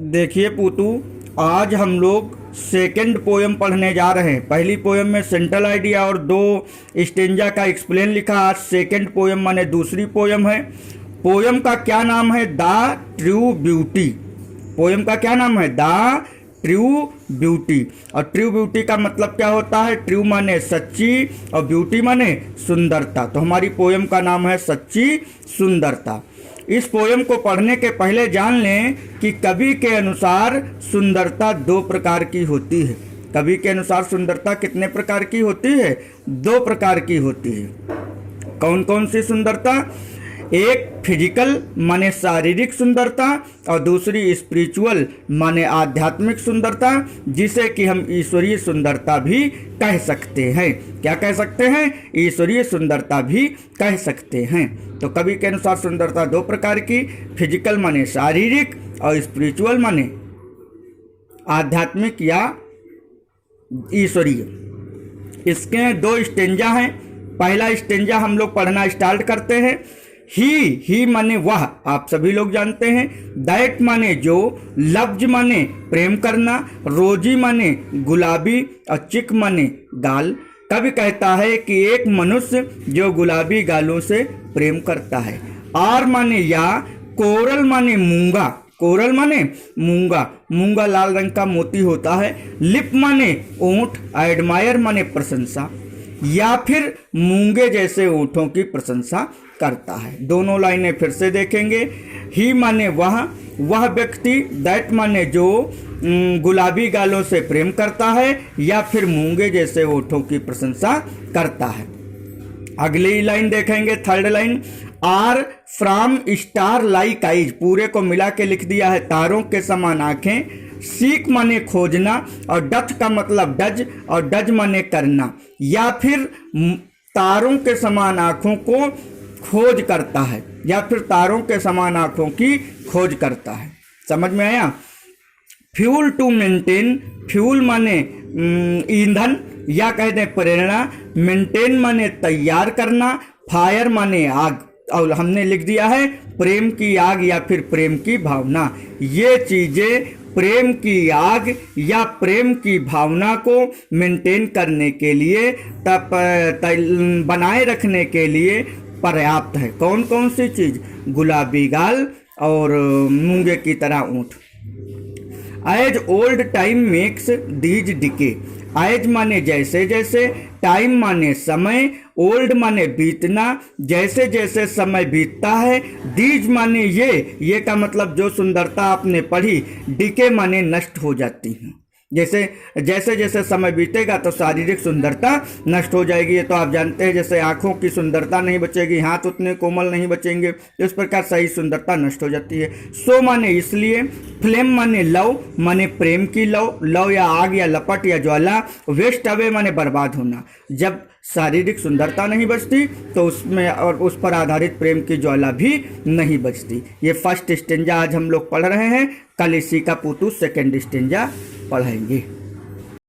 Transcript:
देखिए पूतू, आज हम लोग सेकंड पोयम पढ़ने जा रहे हैं। पहली पोयम में सेंट्रल आइडिया और दो स्टेंजा का एक्सप्लेन लिखा। आज सेकंड पोयम माने दूसरी पोयम है। पोयम का क्या नाम है? The true beauty. पोयम का क्या नाम है? The true beauty. और ट्रू ब्यूटी का मतलब क्या होता है? ट्रू माने सच्ची और ब्यूटी माने सुंदरता। तो हमारी पोयम का नाम है सच्ची सुंदरता। इस पोयम को पढ़ने के पहले जान लें कि कवि के अनुसार सुंदरता दो प्रकार की होती है। कवि के अनुसार सुंदरता कितने प्रकार की होती है? दो प्रकार की होती है। कौन कौन सी सुंदरता? एक फिजिकल माने शारीरिक सुंदरता और दूसरी स्पिरिचुअल माने आध्यात्मिक सुंदरता, जिसे कि हम ईश्वरीय सुंदरता भी कह सकते हैं। क्या कह सकते हैं? ईश्वरीय सुंदरता भी कह सकते हैं। तो कवि के अनुसार सुंदरता दो प्रकार की, फिजिकल माने शारीरिक और स्पिरिचुअल माने आध्यात्मिक या ईश्वरीय। इसके दो स्टेंजा हैं। पहला स्टेंजा हम लोग पढ़ना स्टार्ट करते हैं। ही माने वह, आप सभी लोग जानते हैं। दैट माने जो, लफ्ज माने प्रेम करना, रोजी माने गुलाबी और चिक माने गाल। कवि कहता है कि एक मनुष्य जो गुलाबी गालों से प्रेम करता है। आर माने या, कोरल माने मूंगा। कोरल माने मूंगा, मूंगा लाल रंग का मोती होता है। लिप माने ओंठ, एडमायर माने प्रशंसा या फिर मूंगे जैसे ओंठों की प्रशंसा करता है। दोनों लाइनें फिर से देखेंगे। ही माने वह व्यक्ति, दैट माने जो गुलाबी गालों से प्रेम करता है या फिर मूंगे जैसे ओठों की प्रशंसा करता है। अगली लाइन देखेंगे, third line. Are from star like eyes, पूरे को मिला के लिख दिया है तारों के समान आंखें। सीक माने खोजना और डथ का मतलब डज और डज माने करना या फिर तारों के समान आंखों को खोज करता है या फिर तारों के समान आंखों की खोज करता है। समझ में आया? फ्यूल टू मेंटेन, फ्यूल माने ईंधन या कह दें प्रेरणा, मेंटेन माने तैयार करना, फायर माने आग, और हमने लिख दिया है प्रेम की आग या फिर प्रेम की भावना। ये चीजें प्रेम की आग या प्रेम की भावना को मेंटेन करने के लिए, तब बनाए रखने के लिए पर्याप्त है। कौन कौन सी चीज? गुलाबी गाल और मूंगे की तरह ऊँट। As old time makes these decay. As माने जैसे जैसे, टाइम माने समय, ओल्ड माने बीतना, जैसे जैसे समय बीतता है। दीज माने ये का मतलब जो सुंदरता आपने पढ़ी। डिके माने नष्ट हो जाती है। जैसे जैसे समय बीतेगा तो शारीरिक सुंदरता नष्ट हो जाएगी। ये तो आप जानते हैं। जैसे आंखों की सुंदरता नहीं बचेगी, हाथ उतने कोमल नहीं बचेंगे, इस प्रकार सही सुंदरता नष्ट हो जाती है। सो माने इसलिए, फ्लेम माने लव, माने प्रेम की लव या आग या लपट या ज्वाला। वेस्ट अवे माने बर्बाद होना। जब शारीरिक सुंदरता नहीं बचती तो उसमें और उस पर आधारित प्रेम की ज्वाला भी नहीं बचती। ये फर्स्ट स्टेंजा आज हम लोग पढ़ रहे हैं। कल इसी का पूतू सेकंड स्टेंजा पढ़ेंगे।